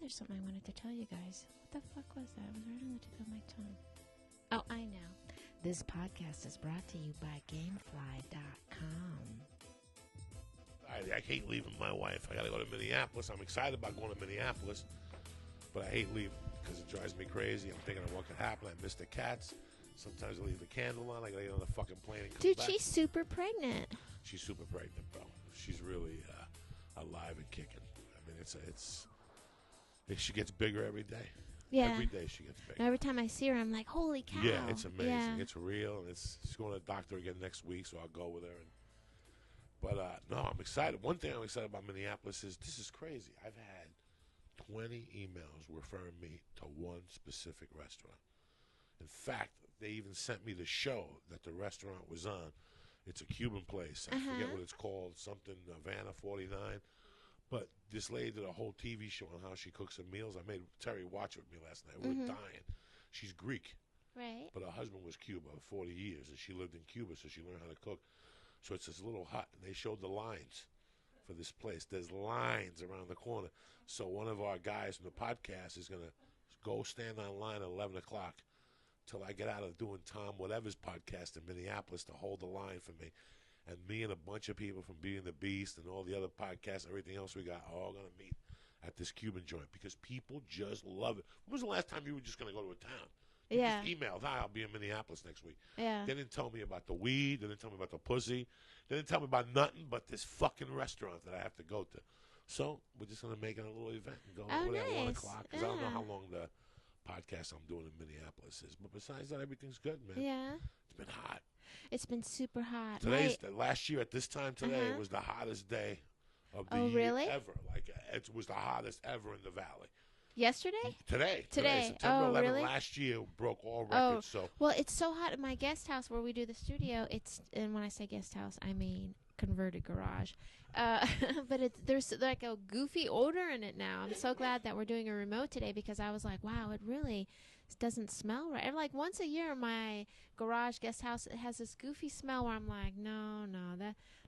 There's something I wanted to tell you guys. What the fuck was that? It was right on the tip of my tongue. Oh, I know. This podcast is brought to you by Gamefly.com. I hate leaving my wife. I got to go to Minneapolis. I'm excited about going to Minneapolis, but I hate leaving because it drives me crazy. I'm thinking of what could happen. I miss the cats. Sometimes I leave the candle on. I got to get on the fucking plane and come Dude, back. she's super pregnant. She's super pregnant, bro. She's really alive and kicking. I mean, she gets bigger every day. Yeah. Every day she gets bigger. Every time I see her, I'm like, holy cow. Yeah, it's amazing. Yeah. It's real. She's going to the doctor again next week, so I'll go with her. But no, I'm excited. One thing I'm excited about Minneapolis is this is crazy. I've had 20 emails referring me to one specific restaurant. In fact, they even sent me the show that the restaurant was on. It's a Cuban place. I forget what it's called, something Havana 49. But this lady did a whole TV show on how she cooks her meals. I made Terry watch it with me last night. We were dying. She's Greek. Right. But her husband was Cuba for 40 years, and she lived in Cuba, so she learned how to cook. So it's this little hut, and they showed the lines for this place. There's lines around the corner. So one of our guys from the podcast is going to go stand online at 11 o'clock till I get out of doing Tom Whatever's podcast in Minneapolis to hold the line for me. And me and a bunch of people from Being the Beast and all the other podcasts, everything else we got, are all going to meet at this Cuban joint because people just love it. When was the last time you were just going to go to a town? You just emailed, hi, I'll be in Minneapolis next week. Yeah. They didn't tell me about the weed. They didn't tell me about the pussy. They didn't tell me about nothing but this fucking restaurant that I have to go to. So we're just going to make it a little event and go over there at 1 o'clock because I don't know how long the podcast I'm doing in Minneapolis is. But besides that, everything's good, man. Yeah. It's been hot. It's been super hot. Last year at this time today was the hottest day of the year really? ever. Like it was the hottest ever in the valley. Yesterday? Today. September 11th really? Last year broke all records. So well, it's so hot in my guest house where we do the studio. And when I say guest house, I mean converted garage. But there's like a goofy odor in it now. I'm so glad that we're doing a remote today because I was like, wow, it really doesn't smell right. Like once a year, my garage guest house, it has this goofy smell where I'm like, no,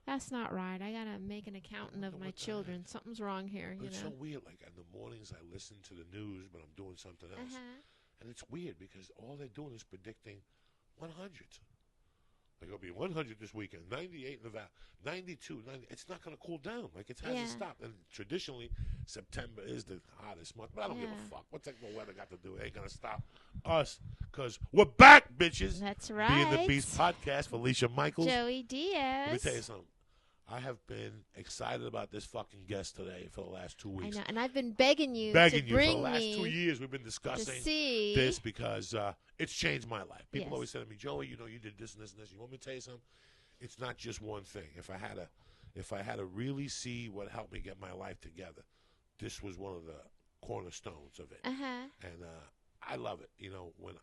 that's not right. I gotta make an accountant of my children. Something's wrong here. It's so weird. Like in the mornings, I listen to the news, but I'm doing something else, and it's weird because all they're doing is predicting 100s. Like it'll be 100 this weekend, 98 in the valley, 92, 90. It's not going to cool down. Like it hasn't stopped. And traditionally, September is the hottest month. But I don't give a fuck. What's that weather got to do? It ain't going to stop us because we're back, bitches. That's right. Being the Beast podcast, Felicia Michaels. Joey Diaz. Let me tell you something. I have been excited about this fucking guest today for the last 2 weeks. I know, and I've been begging you to bring me. For the last 2 years, we've been discussing this because it's changed my life. People always say to me, Joey, you did this and this and this. You want me to tell you something? It's not just one thing. If I had to really see what helped me get my life together, this was one of the cornerstones of it. And I love it. When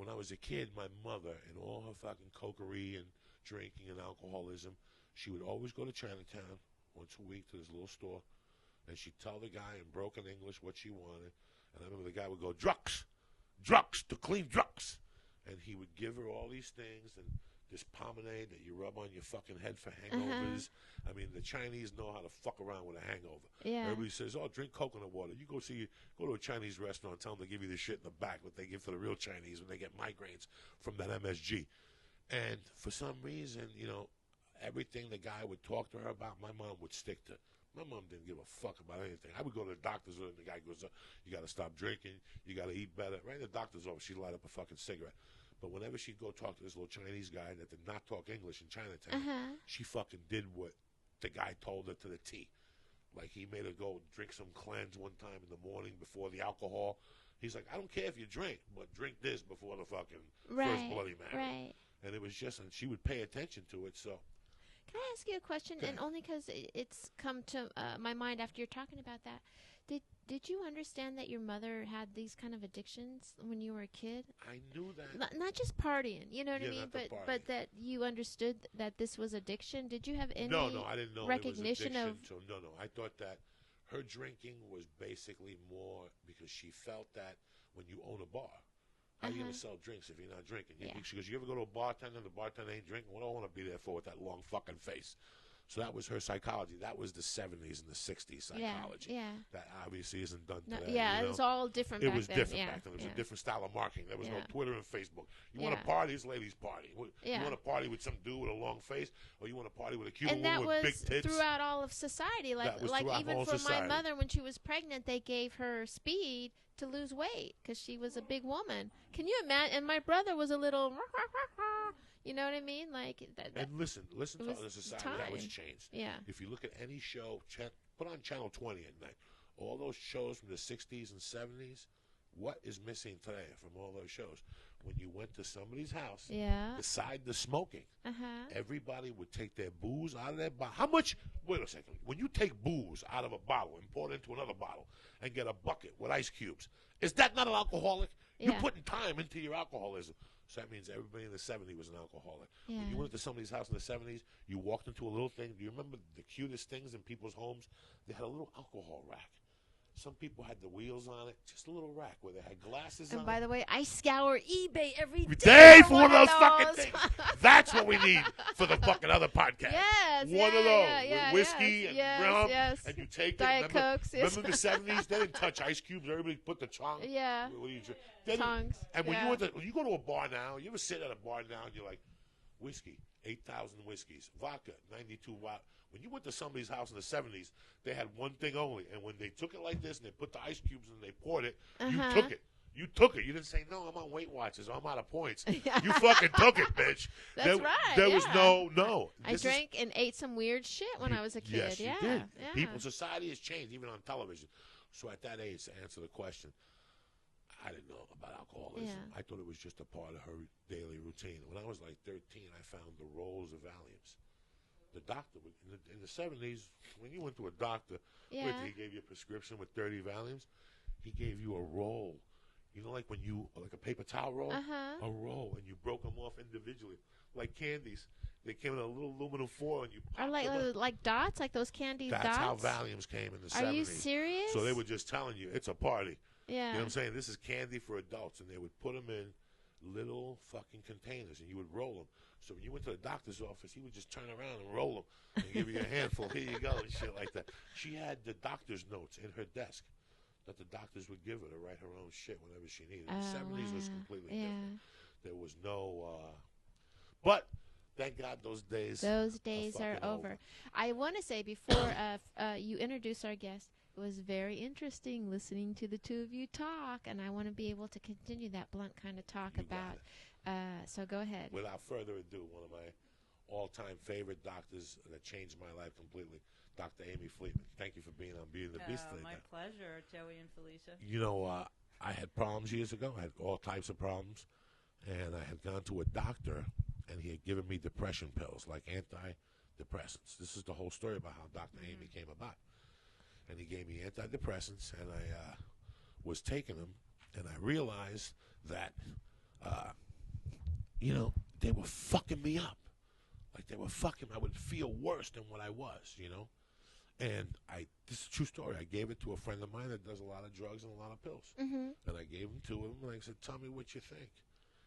I was a kid, my mother, in all her fucking cokery and drinking and alcoholism, she would always go to Chinatown once a week to this little store, and she'd tell the guy in broken English what she wanted. And I remember the guy would go, drugs, to clean drugs. And he would give her all these things and this pomade that you rub on your fucking head for hangovers. I mean, the Chinese know how to fuck around with a hangover. Yeah. Everybody says, oh, drink coconut water. You go to a Chinese restaurant, tell them to give you the shit in the back what they give to the real Chinese when they get migraines from that MSG. And for some reason, everything the guy would talk to her about, my mom would stick to. My mom didn't give a fuck about anything. I would go to the doctor's and the guy goes, you got to stop drinking. You got to eat better. Right in the doctor's office, she'd light up a fucking cigarette. But whenever she'd go talk to this little Chinese guy that did not talk English in Chinatown, she fucking did what the guy told her to the T. Like he made her go drink some cleanse one time in the morning before the alcohol. He's like, I don't care if you drink, but drink this before the fucking first Bloody Mary. Right. And it was just, and she would pay attention to it. So, can I ask you a question? And only because it's come to my mind after you're talking about that. Did you understand that your mother had these kind of addictions when you were a kid? I knew that. Not just partying, you know what I mean? But that you understood that this was addiction. Did you have any No, I didn't know recognition it was addiction. No. I thought that her drinking was basically more because she felt that when you own a bar, how are you going to sell drinks if you're not drinking? She goes, you ever go to a bartender and the bartender ain't drinking? Well, I don't want to be there for with that long fucking face. So that was her psychology. That was the 70s and the 60s psychology. Yeah. That obviously isn't done No, today. yeah, you know? it was all different It back was then. different Yeah, back then. It was yeah. a different style of marketing. There was no Yeah. Twitter and Facebook. You Yeah. want to party, this ladies party. You Yeah. want to party with some dude with a long face, or you want to party with a cute And that woman with big was tits? throughout all of society. That was Like throughout even all for society. my mother, when she was pregnant, they gave her speed to lose weight because she was a big woman. Can you imagine? And my brother was a little, you know what I mean? Like that. And listen to was the society how it's time. changed. Yeah. If you look at any show, put on Channel 20 at night. All those shows from the 60s and 70s, what is missing today from all those shows? When you went to somebody's house, Yeah. beside the smoking, Uh-huh. everybody would take their booze out of their bottle. How much? Wait a second. When you take booze out of a bottle and pour it into another bottle and get a bucket with ice cubes, is that not an alcoholic? Yeah. You're putting time into your alcoholism. So that means everybody in the 70s was an alcoholic. Yeah. When you went to somebody's house in the 70s, you walked into a little thing. Do you remember the cutest things in people's homes? They had a little alcohol rack. Some people had the wheels on it, just a little rack where they had glasses And on by it. the way, I scour eBay every day Day for for one of those fucking those. things. That's what we need for the fucking other podcast. Yes, One of those yeah, with whiskey yes, and yes, rum, yes. and you take Diet it. Remember, Cokes, yes. remember the 70s? They didn't touch ice cubes. Everybody put the tongue. Yeah. What do you they didn't- Tongues. And when yeah. when you go to a bar now, you ever sit at a bar now and you're like, whiskey, 8,000 whiskeys, vodka, 92 watt. When you went to somebody's house in the 70s, they had one thing only. And when they took it like this and they put the ice cubes and they poured it, you took it. You took it. You didn't say, no, I'm on Weight Watchers. I'm out of points. You fucking took it, bitch. That's right. There was yeah. no. I drank and ate some weird shit when I was a kid. Yes, yeah. you did. Yeah. People, society has changed, even on television. So at that age, to answer the question, I didn't know about alcoholism. Yeah. I thought it was just a part of her daily routine. When I was like 13, I found the rolls of Valiums. The doctor, in the 70s, when you went to a doctor, Yeah. he gave you a prescription with 30 Valiums. He gave you a roll. You know, like when like a paper towel roll? Uh-huh. A roll, and you broke them off individually, like candies. They came in a little aluminum foil, and you popped Or them up. like dots, like those candy That's dots. how Valiums came in the 70s. Are you serious? So they were just telling you, it's a party. Yeah. You know what I'm saying? This is candy for adults, and they would put them in little fucking containers, and you would roll them. So when you went to the doctor's office, he would just turn around and roll them and give you a handful. Here you go, and shit like that. She had the doctor's notes in her desk that the doctors would give her to write her own shit whenever she needed. The 70s was completely different. There was no, but thank God those days. Those days are fucking over. I want to say before you introduce our guest, it was very interesting listening to the two of you talk, and I want to be able to continue that blunt kind of talk You got about. So go ahead. Without further ado, one of my all-time favorite doctors that changed my life completely, Dr. Amy Fleetman. Thank you for being on Beauty and the Beast today. My pleasure, Joey and Felicia. You know, I had problems years ago. I had all types of problems. And I had gone to a doctor, and he had given me depression pills, like antidepressants. This is the whole story about how Dr. Amy came about. And he gave me antidepressants, and I was taking them, and I realized that, you know, they were fucking me up. Like they were fucking, I would feel worse than what I was, you know. And this is a true story. I gave it to a friend of mine that does a lot of drugs and a lot of pills. Mm-hmm. And I gave them to him, and I said, tell me what you think.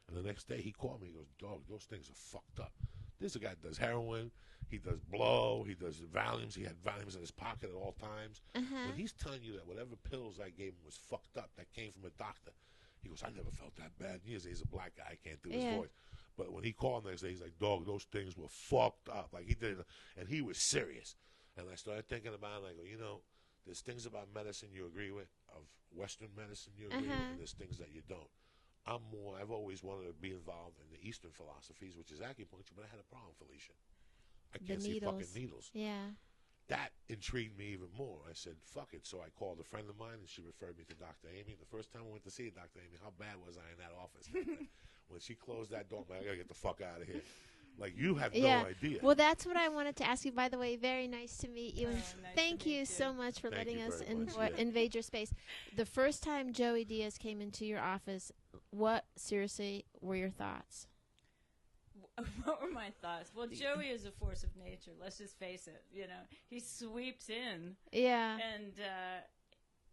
And the next day he called me. He goes, dog, those things are fucked up. This is a guy that does heroin. He does blow. He does Valiums. He had Valiums in his pocket at all times. When he's telling you that whatever pills I gave him was fucked up, that came from a doctor, he goes, I never felt that bad. He's a black guy. I can't do his voice. But when he called the next day, he's like, dog, those things were fucked up. Like he did, and he was serious. And I started thinking about it, and I go, you know, there's things about medicine you agree with, of Western medicine you agree with, and there's things that you don't. I've always wanted to be involved in the Eastern philosophies, which is acupuncture, but I had a problem, Felicia. I can't see fucking needles. Yeah. That intrigued me even more. I said, fuck it. So I called a friend of mine, and she referred me to Dr. Amy. The first time I went to see Dr. Amy, how bad was I in that office? When she closed that door, I'm like, I got to get the fuck out of here. Like, you have no idea. Well, that's what I wanted to ask you. By the way, very nice to meet you. And nice thank to meet you you. so much for Thank letting you us very much, invade your space. The first time Joey Diaz came into your office, what seriously were your thoughts? What were my thoughts? Well, Joey is a force of nature. Let's just face it. You know, he sweeps in. Yeah.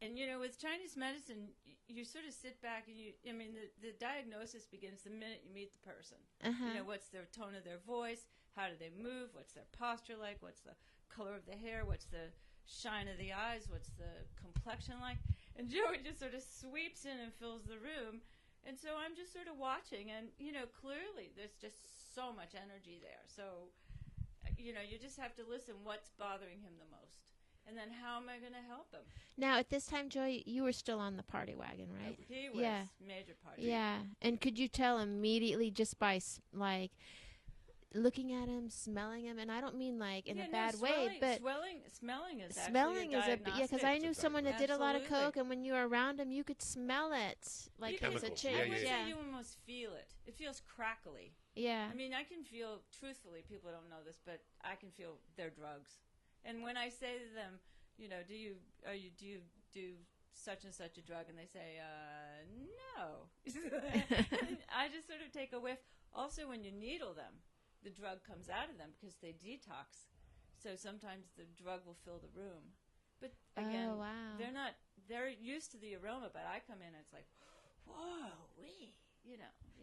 And you know, with Chinese medicine, you sort of sit back and the diagnosis begins the minute you meet the person. You know, what's their tone of their voice? How do they move? What's their posture like? What's the color of the hair? What's the shine of the eyes? What's the complexion like? And Joey just sort of sweeps in and fills the room. And so I'm just sort of watching, and, clearly there's just so much energy there. So, you just have to listen what's bothering him the most. And then how am I going to help him? Now, at this time, Joy, you were still on the party wagon, right? He was major party. Yeah. And could you tell immediately just by, looking at him, smelling him, and I don't mean in a bad way, but smelling is because I knew someone that did a lot of Absolutely. coke, and when you were around him, you could smell it, You there's a Chemicals. change. I would Yeah. say you almost feel it. It feels crackly. Yeah. I mean, I can feel, truthfully, people don't know this, but I can feel their drugs. And when I say to them, do you do such and such a drug? And they say, no. I just sort of take a whiff. Also, when you needle them, the drug comes out of them because they detox. So sometimes the drug will fill the room. But again, Oh, wow. they're used to the aroma, but I come in and it's like, whoa, wee,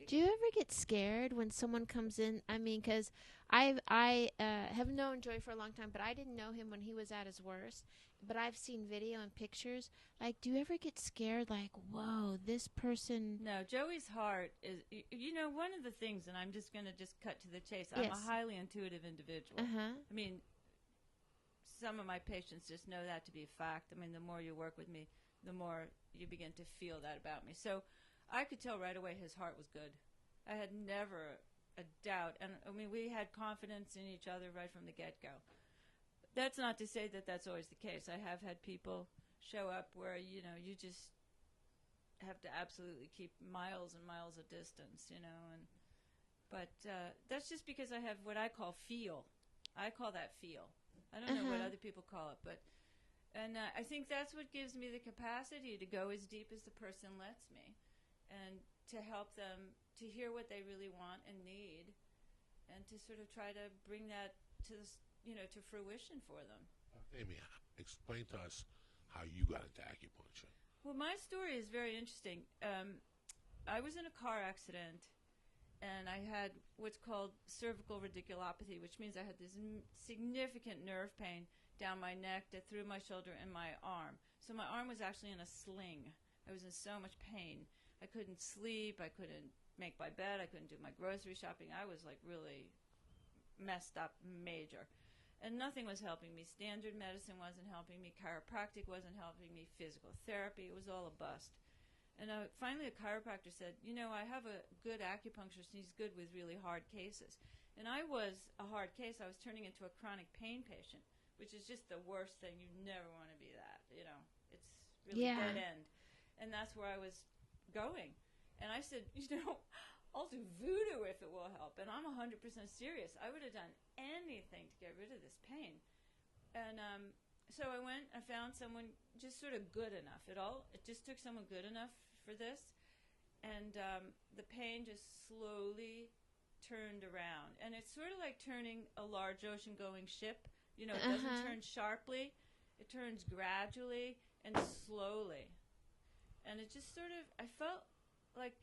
Do you ever get scared when someone comes in? I mean, because I have known Joy for a long time, but I didn't know him when he was at his worst. But I've seen video and pictures. Do you ever get scared? Whoa, this person. No, Joey's heart is, one of the things, and I'm just going to cut to the chase. I'm Yes. a highly intuitive individual. Uh-huh. I mean, some of my patients just know that to be a fact. I mean, the more you work with me, the more you begin to feel that about me. So I could tell right away his heart was good. I had never a doubt. And, I mean, we had confidence in each other right from the get-go. That's not to say that that's always the case. I have had people show up where, you just have to absolutely keep miles and miles of distance, but that's just because I have what I call feel. I call that feel. I don't know what other people call it, and I think that's what gives me the capacity to go as deep as the person lets me, and to help them to hear what they really want and need, and to sort of try to bring that to to fruition for them. Amy, explain to us how you got into acupuncture. Well, my story is very interesting. I was in a car accident, and I had what's called cervical radiculopathy, which means I had this significant nerve pain down my neck, through my shoulder, and my arm. So my arm was actually in a sling. I was in so much pain. I couldn't sleep. I couldn't make my bed. I couldn't do my grocery shopping. I was really messed up, major. And nothing was helping me. Standard medicine wasn't helping me. Chiropractic wasn't helping me. Physical therapy, it was all a bust. And finally a chiropractor said, I have a good acupuncturist, and he's good with really hard cases. And I was a hard case. I was turning into a chronic pain patient, which is just the worst thing. You never want to be that. It's really dead end. And that's where I was going. And I said, I'll do voodoo if it will help. And I'm 100% serious. I would have done anything to get rid of this pain. And so I went, I found someone just sort of good enough. It just took someone good enough for this. And the pain just slowly turned around. And it's sort of like turning a large ocean-going ship. It doesn't turn sharply. It turns gradually and slowly. And it just sort of, I felt like,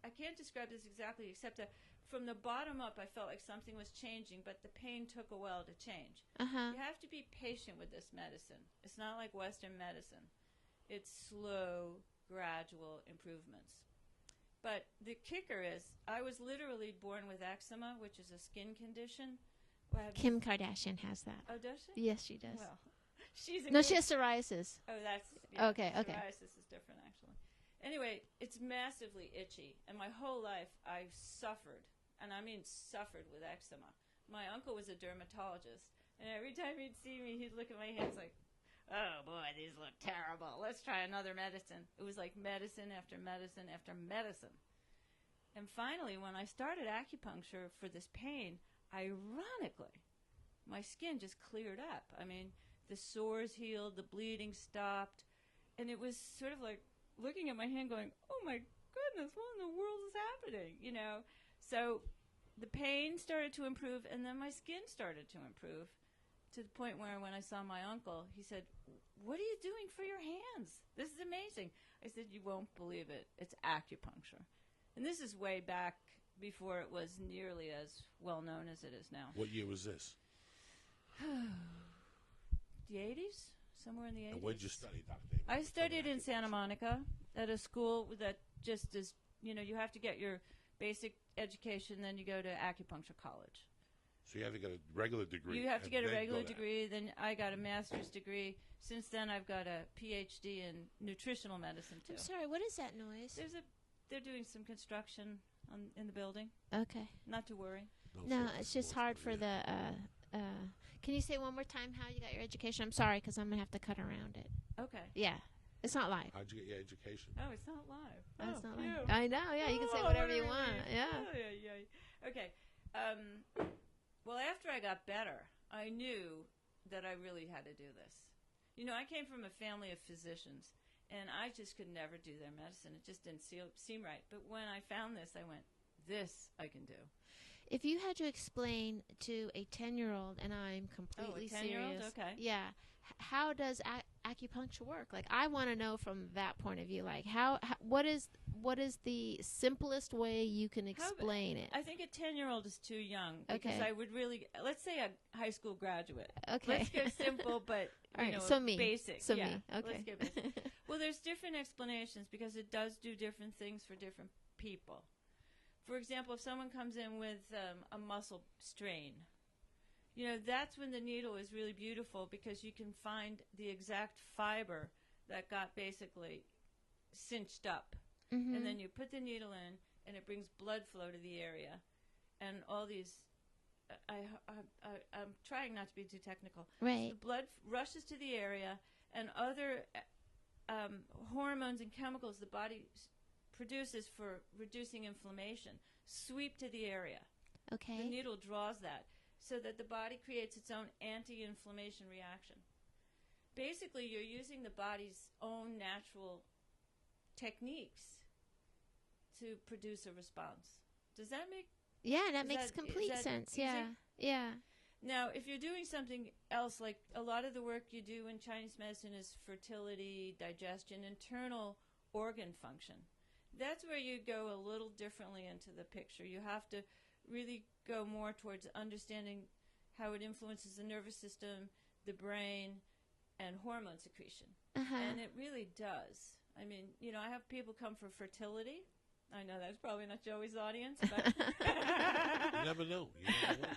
I can't describe this exactly, except that from the bottom up, I felt like something was changing, but the pain took a while to change. You have to be patient with this medicine. It's not like Western medicine. It's slow, gradual improvements. But the kicker is, I was literally born with eczema, which is a skin condition. Kim Kardashian has that. Oh, does she? Yes, she does. Well, she's She has psoriasis. Oh, that's... Okay. Psoriasis is different, actually. Anyway, it's massively itchy, and my whole life I've suffered, and I mean suffered with eczema. My uncle was a dermatologist, and every time he'd see me, he'd look at my hands like, oh boy, these look terrible. Let's try another medicine. It was like medicine after medicine after medicine. And finally, when I started acupuncture for this pain, ironically, my skin just cleared up. I mean, the sores healed, the bleeding stopped, and it was sort of like looking at my hand going, oh my goodness, what in the world is happening? So the pain started to improve, and then my skin started to improve to the point where when I saw my uncle, he said, what are you doing for your hands? This is amazing. I said, you won't believe it. It's acupuncture. And this is way back before it was nearly as well known as it is now. What year was this? The 80s? Somewhere in the 80s. And where did you study, Dr. I studied in Santa Monica at a school that just is, you have to get your basic education, then you go to acupuncture college. So you have to get a regular degree. You have to get a regular degree. Then I got a master's degree. Since then, I've got a PhD in nutritional medicine, too. I'm sorry, what is that noise? They're doing some construction in the building. Okay. Not to worry. No, it's just hard for the... can you say one more time how you got your education? I'm sorry, because I'm going to have to cut around it. Okay. Yeah. It's not live. How'd you get your education? Oh, it's not live. Oh, it's not cute. live. I know, yeah. You can say whatever you want. Yeah. Oh, yeah. Okay. Well, after I got better, I knew that I really had to do this. I came from a family of physicians, and I just could never do their medicine. It just didn't seem right. But when I found this, I went, this I can do. If you had to explain to a 10-year-old, and I'm completely a 10-year-old? serious. Okay. Yeah. How does acupuncture work? Like, I want to know from that point of view. Like, what is the simplest way you can explain it? I think a 10-year-old is too young because Okay. I would really, let's say a high school graduate. Okay. Let's go simple, but All right, so me. basic. So yeah, me. Okay. Let's get basic. Well, there's different explanations because it does do different things for different people. For example, if someone comes in with a muscle strain, that's when the needle is really beautiful because you can find the exact fiber that got basically cinched up. Mm-hmm. And then you put the needle in, and it brings blood flow to the area. And all these, I'm trying not to be too technical. Right. The blood rushes to the area, and other hormones and chemicals the body produces for reducing inflammation sweep to the area. Okay. The needle draws that so that the body creates its own anti-inflammation reaction. Basically, you're using the body's own natural techniques to produce a response. Does that make Yeah, that Is makes that- complete is that sense. easy? Yeah. Yeah. Now, if you're doing something else, like a lot of the work you do in Chinese medicine is fertility, digestion, internal organ function. That's where you go a little differently into the picture. You have to really go more towards understanding how it influences the nervous system, the brain, and hormone secretion. Uh-huh. And it really does. I mean, I have people come for fertility. I know that's probably not Joey's audience, but You never know. You never know.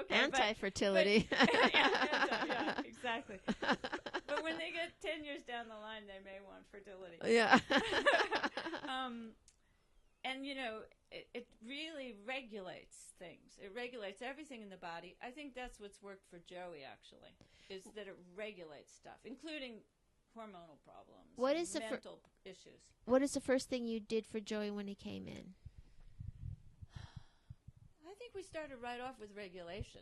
Okay, Anti-fertility. yeah, exactly. But when they get 10 years down the line, they may want fertility. Yeah. And, it really regulates things. It regulates everything in the body. I think that's what's worked for Joey, actually, is that it regulates stuff, including hormonal problems, What is the mental issues. What is the first thing you did for Joey when he came in? I think we started right off with regulation.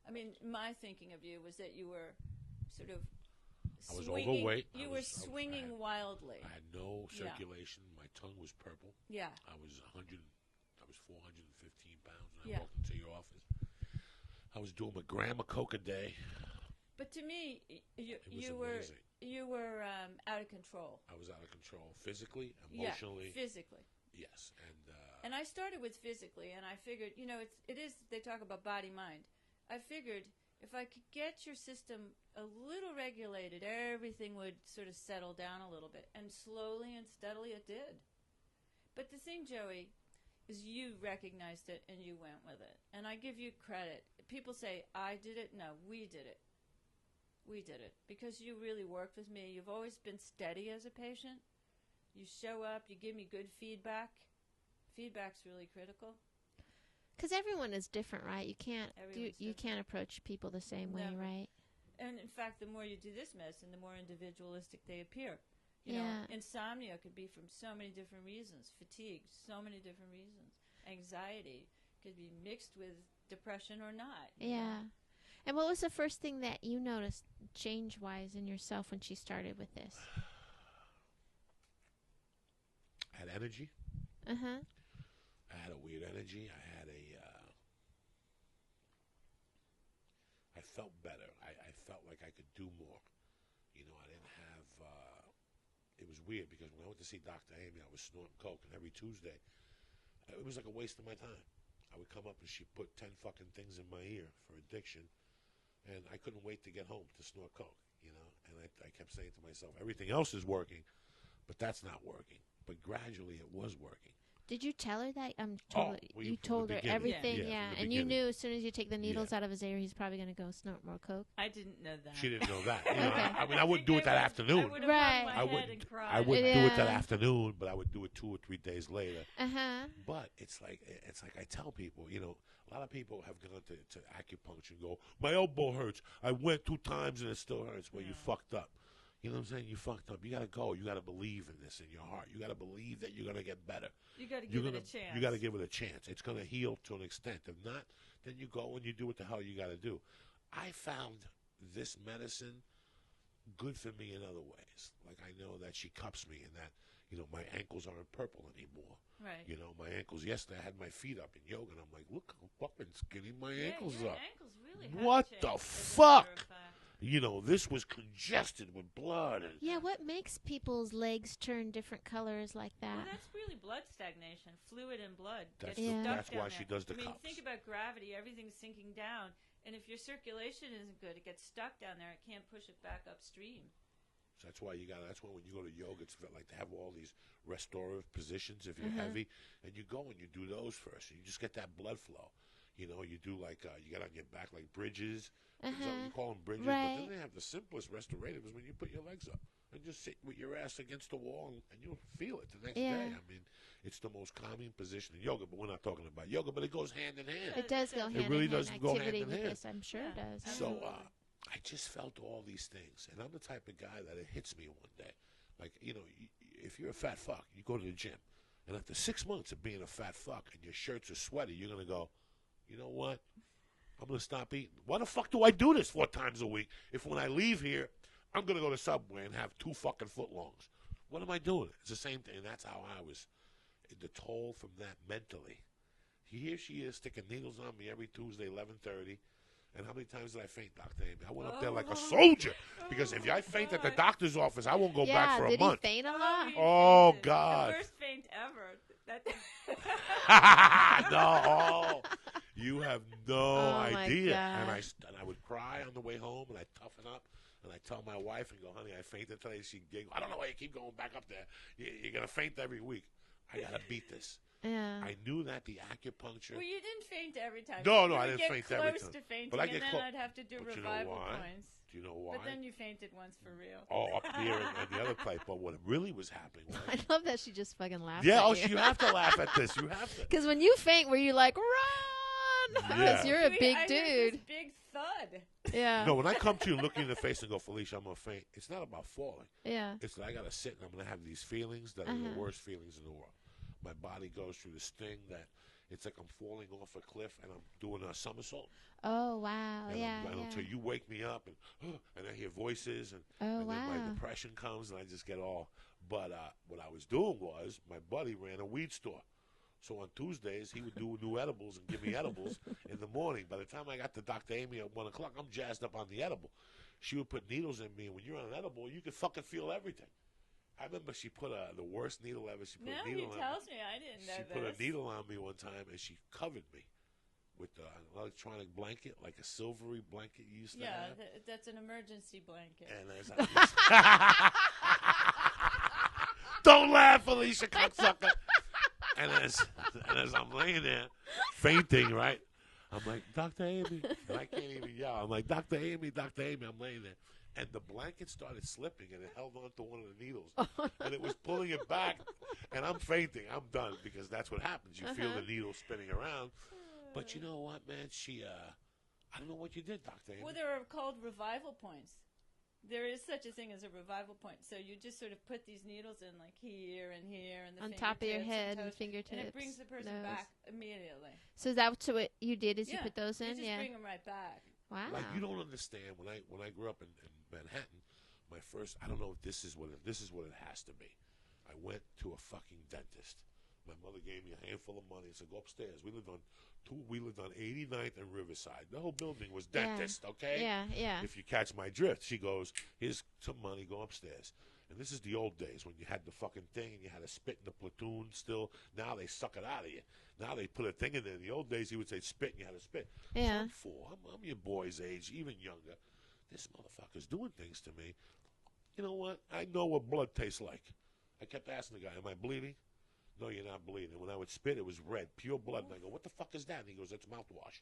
I mean, my thinking of you was that you were sort of I was swinging, overweight. You I were was- swinging wildly. I had no Yeah. circulation. My tongue was purple. Yeah. I was 415 pounds when Yeah. I walked into your office. I was doing a gram of coke a day. But to me, It was you amazing. were out of control. I was out of control physically, Yeah, emotionally. physically. Yes, And I started with physically, and I figured, it is. They talk about body mind. I figured if I could get your system a little regulated, everything would sort of settle down a little bit, and slowly and steadily it did. But the thing, Joey, is you recognized it and you went with it, and I give you credit. People say I did it. No, we did it. We did it because you really worked with me. You've always been steady as a patient. You show up. You give me good feedback. Feedback's really critical. Because everyone is different, right? You can't Everyone's you different. can't approach people the same way, Never. right? And in fact, the more you do this medicine, the more individualistic they appear. Yeah. Insomnia could be from so many different reasons. Fatigue, so many different reasons. Anxiety could be mixed with depression or not. Yeah. And what was the first thing that you noticed change-wise in yourself when she started with this? I had energy. Uh-huh. I had a weird energy. I felt better. I felt like I could do more. I didn't have... it was weird because when I went to see Dr. Amy, I was snorting coke, and every Tuesday it was like a waste of my time. I would come up and she'd put 10 fucking things in my ear for addiction, and I couldn't wait to get home to snort coke, you know. And I kept saying to myself, everything else is working, but that's not working. But gradually, it was working. Did you tell her that? You From told the her beginning. everything, Yeah, from the and you beginning. knew as soon as you take the needles out of his ear, he's probably going to go snort more coke. I didn't know that. She didn't know that. You know, Okay. I mean, I wouldn't do it that afternoon. I would Right. my head and cried. I wouldn't do it that Yeah. afternoon, but I would do it 2 or 3 days later. Uh-huh. But it's like I tell people, you know, a lot of people have gone to acupuncture and go, my elbow hurts. I went 2 times and it still hurts. Well, you fucked up. You know what I'm saying? You fucked up. You got to go. You got to believe in this in your heart. You got to believe that you're going to get better. You got to give it a chance. You got to give it a chance. It's going to heal to an extent. If not, then you go and you do what the hell you got to do. I found this medicine good for me in other ways. Like I know that she cups me and that, you know, my ankles aren't purple anymore. Right. You know, my ankles, yesterday I had my feet up in yoga and I'm like, look how fucking skinny my ankles your are. ankles really have What changed, the as a fuck? matter of fact. You know, this was congested with blood. And Yeah, what makes people's legs turn different colors like Well, that? that's really blood stagnation, fluid and blood. That's, gets stuck that's down why there. she does the I mean, cups. think about gravity. Everything's sinking down. And if your circulation isn't good, it gets stuck down there. It can't push it back upstream. So that's why that's why when you go to yoga, it's like to have all these restorative positions if you're heavy, and you go and you do those first, and you just get that blood flow. You know, you do like you get on your back like bridges. Is that what you call them, bridges? Right. But then they have the simplest restorative is when you put your legs up and just sit with your ass against the wall, and you'll feel it the next day. I mean, it's the most calming position in yoga. But we're not talking about yoga, but it goes hand in hand. It does go hand in hand. really does go hand Activity in with hand. this, I'm sure it does. So I just felt all these things, and I'm the type of guy that it hits me one day. Like, you know, if you're a fat fuck, you go to the gym, and after 6 months of being a fat fuck and your shirts are sweaty, you're going to go, you know what? I'm going to stop eating. Why the fuck do I do this 4 times a week if when I leave here, I'm going to go to Subway and have 2 fucking footlongs? What am I doing? It's the same thing. And that's how I was. The toll from that mentally. Here she is sticking needles on me every Tuesday, 11:30. And how many times did I faint, Dr. Amy? I went up there like a soldier. Because if I faint at the doctor's office, I won't go back for a month. Did he faint a lot? Oh, fainted. God. The first faint ever. No, you have no my idea. God. And I would cry on the way home, and I'd toughen up, and I'd tell my wife and go, honey, I fainted today. She'd giggle. I don't know why you keep going back up there. You're going to faint every week. I got to beat this. Yeah. I knew that the acupuncture. Well, you didn't faint every time. No, You I would didn't get faint close every time. to fainting, But I and get then close. I'd have to do But you know revival why? points. Do you know why? But then you fainted once for real. Oh, up here and the other place. But what really was happening was. I love that she just fucking laughed Yeah, at you have to laugh at this. You have to. Because when you faint, were you like, run? Because Yeah. you're a big I heard dude. this big thud. Yeah. No, when I come to you and look you in the face and go, Felicia, I'm going to faint, it's not about falling. Yeah. It's that I got to sit and I'm going to have these feelings that are the worst feelings in the world. My body goes through this thing that it's like I'm falling off a cliff and I'm doing a somersault. Oh, wow. And Yeah. until you wake me up and I hear voices and Oh, then my wow. depression comes and I just get all. But what I was doing was my buddy ran a weed store. So on Tuesdays, he would do new edibles and give me edibles in the morning. By the time I got to Dr. Amy at 1 o'clock, I'm jazzed up on the edible. She would put needles in me, and when you're on an edible, you can fucking feel everything. I remember she put the worst needle ever. She put Now a he needle on tells me. I didn't know She this. put a needle on me one time, and she covered me with an electronic blanket, like a silvery blanket you used to Yeah, have. that's an emergency blanket. And as don't laugh, Felicia, cocksucker. and as I'm laying there, fainting, right? I'm like, Dr. Amy. And I can't even yell. I'm like, Dr. Amy, Dr. Amy. I'm laying there. And the blanket started slipping, and it held on to one of the needles. And it was pulling it back. And I'm fainting. I'm done, because that's what happens. You feel the needle spinning around. But you know what, man? I don't know what you did, Dr. Amy. Well, there are called revival points. There is such a thing as a revival point. So you just sort of put these needles in, like here and here, and the On top of your fingertips head and toes, fingertips. and it brings the person nose. back immediately. So is that what you did? Is you Yeah, put those in? You just Yeah. bring them right back. Wow. Like, you don't understand. When I grew up in Manhattan, my first, I don't know if this is what it has to be. I went to a fucking dentist. My mother gave me a handful of money and said, go upstairs. We lived on 89th and Riverside. The whole building was dentist, okay? Yeah, yeah. If you catch my drift, she goes, here's some money, go upstairs. And this is the old days when you had the fucking thing and you had to spit in the platoon still. Now they suck it out of you. Now they put a thing in there. In the old days, he would say spit and you had to spit. Yeah. So I'm 4. I'm your boy's age, even younger. This motherfucker's doing things to me. You know what? I know what blood tastes like. I kept asking the guy, am I bleeding? No, you're not bleeding. When I would spit, it was red, pure blood. And I go, what the fuck is that? And he goes, that's mouthwash.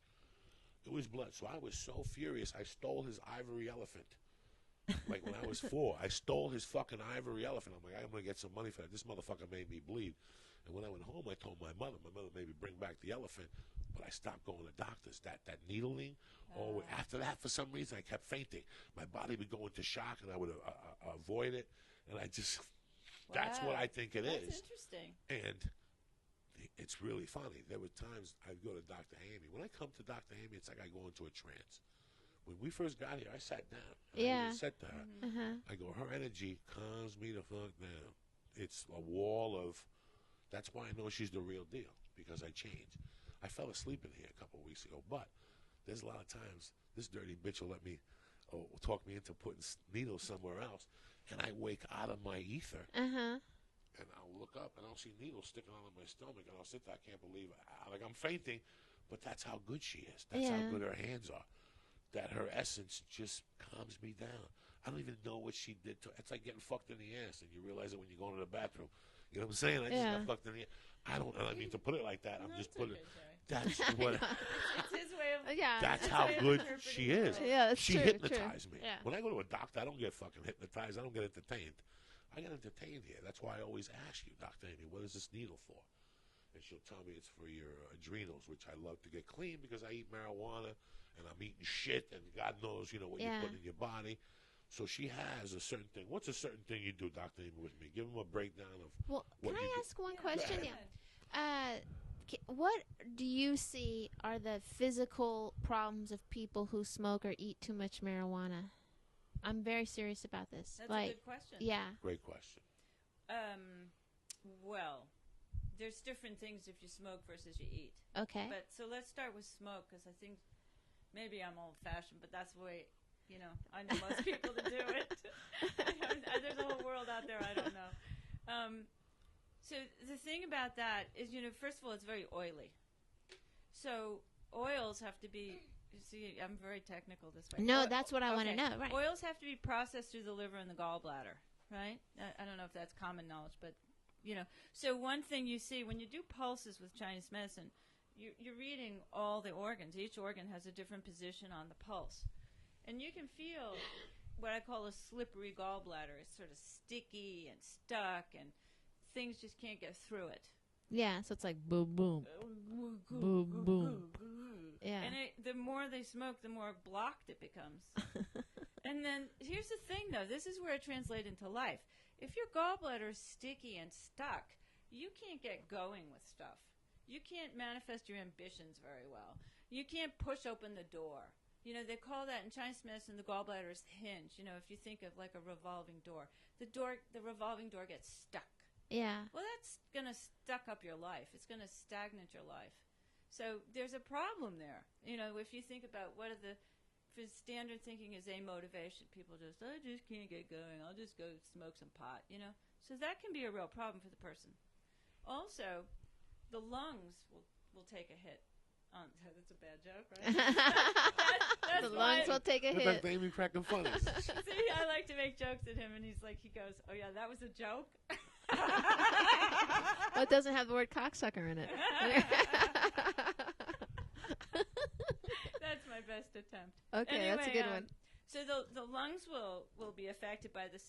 It was blood. So I was so furious, I stole his ivory elephant. Like when I was 4, I stole his fucking ivory elephant. I'm like, I'm going to get some money for that. This motherfucker made me bleed. And when I went home, I told my mother made me bring back the elephant. But I stopped going to doctors. That needling, after that, for some reason, I kept fainting. My body would go into shock, and I would avoid it. And I just, that's what I think it is. That's interesting. And it's really funny. There were times I'd go to Dr. Amy. When I come to Dr. Amy, it's like I go into a trance. When we first got here, I sat down. I said to her, I go, her energy calms me the fuck down. It's a wall of, that's why I know she's the real deal, because I changed. I fell asleep in here a couple of weeks ago, but there's a lot of times this dirty bitch will let me, talk me into putting needles somewhere else, and I wake out of my ether, and I'll look up and I'll see needles sticking out of my stomach, and I'll sit there, I can't believe it. Like I'm fainting, but that's how good she is. That's how good her hands are. That her essence just calms me down. I don't even know what she did to. It's like getting fucked in the ass, and you realize it when you go into the bathroom. You know what I'm saying? I just got fucked in the ass. I don't mean to put it like that. I'm just putting. That's what. It's his way of. That's how good she is. Yeah, that's she true, hypnotized me. Yeah. When I go to a doctor, I don't get fucking hypnotized. I don't get entertained. I get entertained here. That's why I always ask you, Dr. Amy, what is this needle for? And she'll tell me it's for your adrenals, which I love to get clean because I eat marijuana and I'm eating shit, and God knows, what you put in your body. So she has a certain thing. What's a certain thing you do, Dr. Amy, with me? Give him a breakdown of Well, what can you I do. ask one question? What do you see are the physical problems of people who smoke or eat too much marijuana? I'm very serious about this. That's a good question. Yeah. Great question. Well, there's different things if you smoke versus you eat. Okay. But so let's start with smoke, because I think maybe I'm old-fashioned, but that's the way, I know most people to do it. There's a whole world out there I don't know. So the thing about that is, first of all, it's very oily. So oils have to be, you see, I'm very technical this way. No, that's what I want to know. Right. Oils have to be processed through the liver and the gallbladder, right? I don't know if that's common knowledge, but, So one thing you see when you do pulses with Chinese medicine, you're reading all the organs. Each organ has a different position on the pulse. And you can feel what I call a slippery gallbladder. It's sort of sticky and stuck, and things just can't get through it. Yeah, so it's like boom, boom, boom, boom. Yeah. And the more they smoke, the more blocked it becomes. And then here's the thing, though. This is where it translates into life. If your gallbladder is sticky and stuck, you can't get going with stuff. You can't manifest your ambitions very well. You can't push open the door. They call that in Chinese medicine the gallbladder is hinge. If you think of like a revolving door, the revolving door gets stuck. Yeah. Well, that's going to stuck up your life. It's going to stagnate your life. So there's a problem there. If you think about for standard thinking is a motivation. People I just can't get going. I'll just go smoke some pot, So that can be a real problem for the person. Also, the lungs will take a hit. That's a bad joke, right? that's the lungs will take a hit. That's Amy cracking funny. See, I like to make jokes at him, and he goes, "Oh yeah, that was a joke." Well, it doesn't have the word cocksucker in it. That's my best attempt. Okay, anyway, that's a good one. So the lungs will be affected by the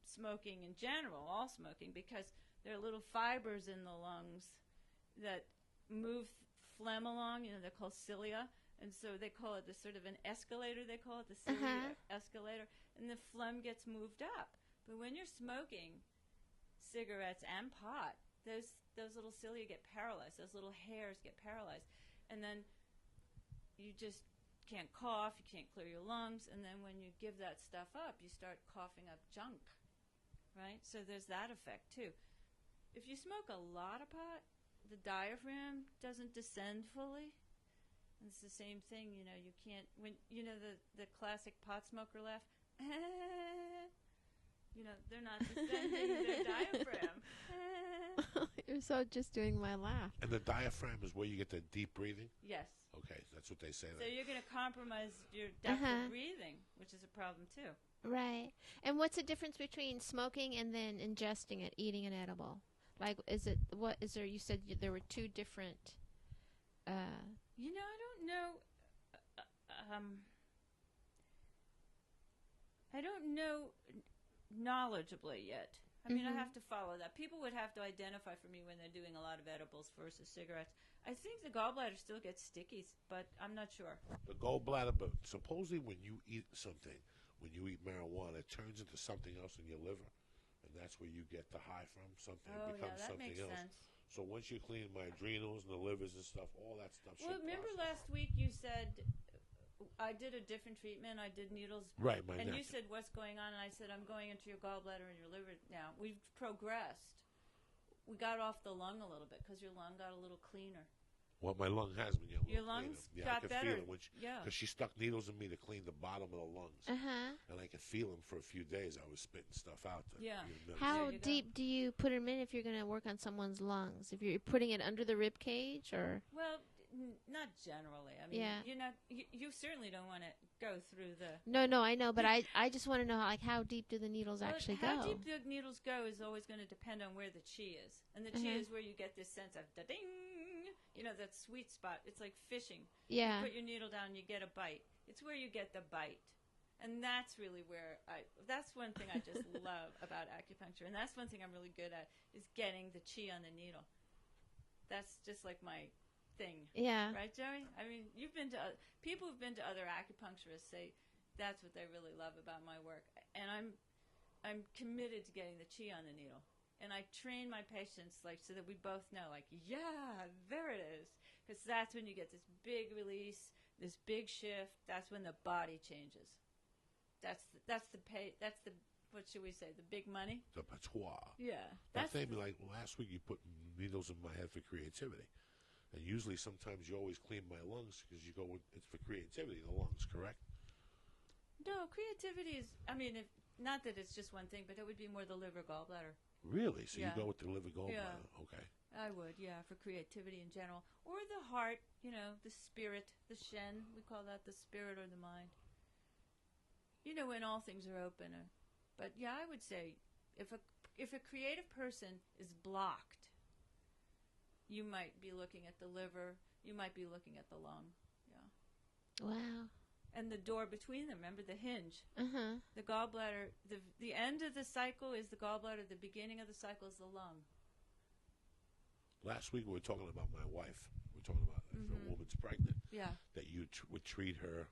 smoking in general, all smoking, because there are little fibers in the lungs that move phlegm along. They're called cilia, and so they call it the sort of an escalator. They call it the cilia escalator, and the phlegm gets moved up. But when you're smoking cigarettes and pot, those little cilia get paralyzed. Those little hairs get paralyzed, and then you just can't cough. You can't clear your lungs, and then when you give that stuff up, you start coughing up junk, right? So there's that effect too. If you smoke a lot of pot, the diaphragm doesn't descend fully. And it's the same thing, you can't, when, the classic pot smoker laugh, they're not distending their diaphragm. You're so just doing my laugh. And the diaphragm is where you get the deep breathing? Yes. Okay, that's what they say. So you're going to compromise your depth of breathing, which is a problem too. Right. And what's the difference between smoking and then ingesting it, eating an edible? Like, you said there were two different... I don't know. I don't know knowledgeably yet. I mean, I have to follow that. People would have to identify for me when they're doing a lot of edibles versus cigarettes. I think the gallbladder still gets sticky, but I'm not sure. The gallbladder, but supposedly when you eat something, when you eat marijuana, it turns into something else in your liver, and that's where you get the high from. Something becomes that something makes else. sense. So once you clean my adrenals and the livers and stuff, all that stuff should remember process. last week you said I did a different treatment. I did needles. Right, and you said, what's going on? And I said, I'm going into your gallbladder and your liver now. We've progressed. We got off the lung a little bit because your lung got a little cleaner. Well, my lung has been getting a Your little lungs cleaner. got I could better. feel it because she stuck needles in me to clean the bottom of the lungs. And I could feel them for a few days. I was spitting stuff out. How deep do you put them in if you're going to work on someone's lungs? If you're putting it under the rib cage, or? Well, not generally. I mean, you certainly don't want to go through the... No, I know, but I just want to know, like, how deep do the needles actually go? How deep the needles go is always going to depend on where the chi is. And the chi is where you get this sense of da-ding, that sweet spot. It's like fishing. Yeah. You put your needle down, you get a bite. It's where you get the bite. And that's really where that's one thing I just love about acupuncture. And that's one thing I'm really good at, is getting the chi on the needle. That's just like my thing. Yeah. Right, Joey? I mean, people who've been to other acupuncturists say that's what they really love about my work. And I'm committed to getting the chi on the needle. And I train my patients so that we both know, yeah, there it is. Because that's when you get this big release, this big shift. That's when the body changes. That's the what should we say, the big money? The patois. Yeah. That's maybe like last week you put needles in my head for creativity. And usually sometimes you always clean my lungs because you go it's for creativity, the lungs, correct? No, creativity is, not that it's just one thing, but it would be more the liver gallbladder. Really? So you go with the liver gallbladder? Yeah. Okay. I would, for creativity in general. Or the heart, the spirit, the shen, we call that the spirit or the mind. When all things are open. But I would say if a creative person is blocked, you might be looking at the liver, you might be looking at the lung. Yeah. Wow. And the door between them, remember the hinge. The gallbladder, the end of the cycle is the gallbladder, the beginning of the cycle is the lung. Last week we were talking about my wife. We were talking about if a woman's pregnant, that you would treat her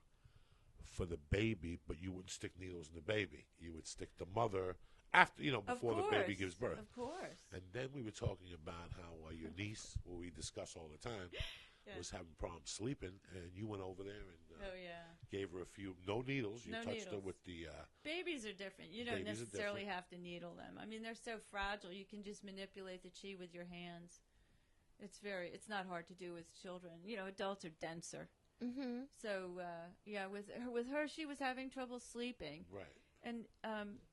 for the baby, but you wouldn't stick needles in the baby. You would stick the mother after, before the baby gives birth. Of course. And then we were talking about how your niece, who we discuss all the time, was having problems sleeping, and you went over there and gave her a few, no needles. You touched her with the... babies are different. You don't necessarily have to needle them. They're so fragile. You can just manipulate the chi with your hands. It's not hard to do with children. Adults are denser. So, with her, she was having trouble sleeping. Right. And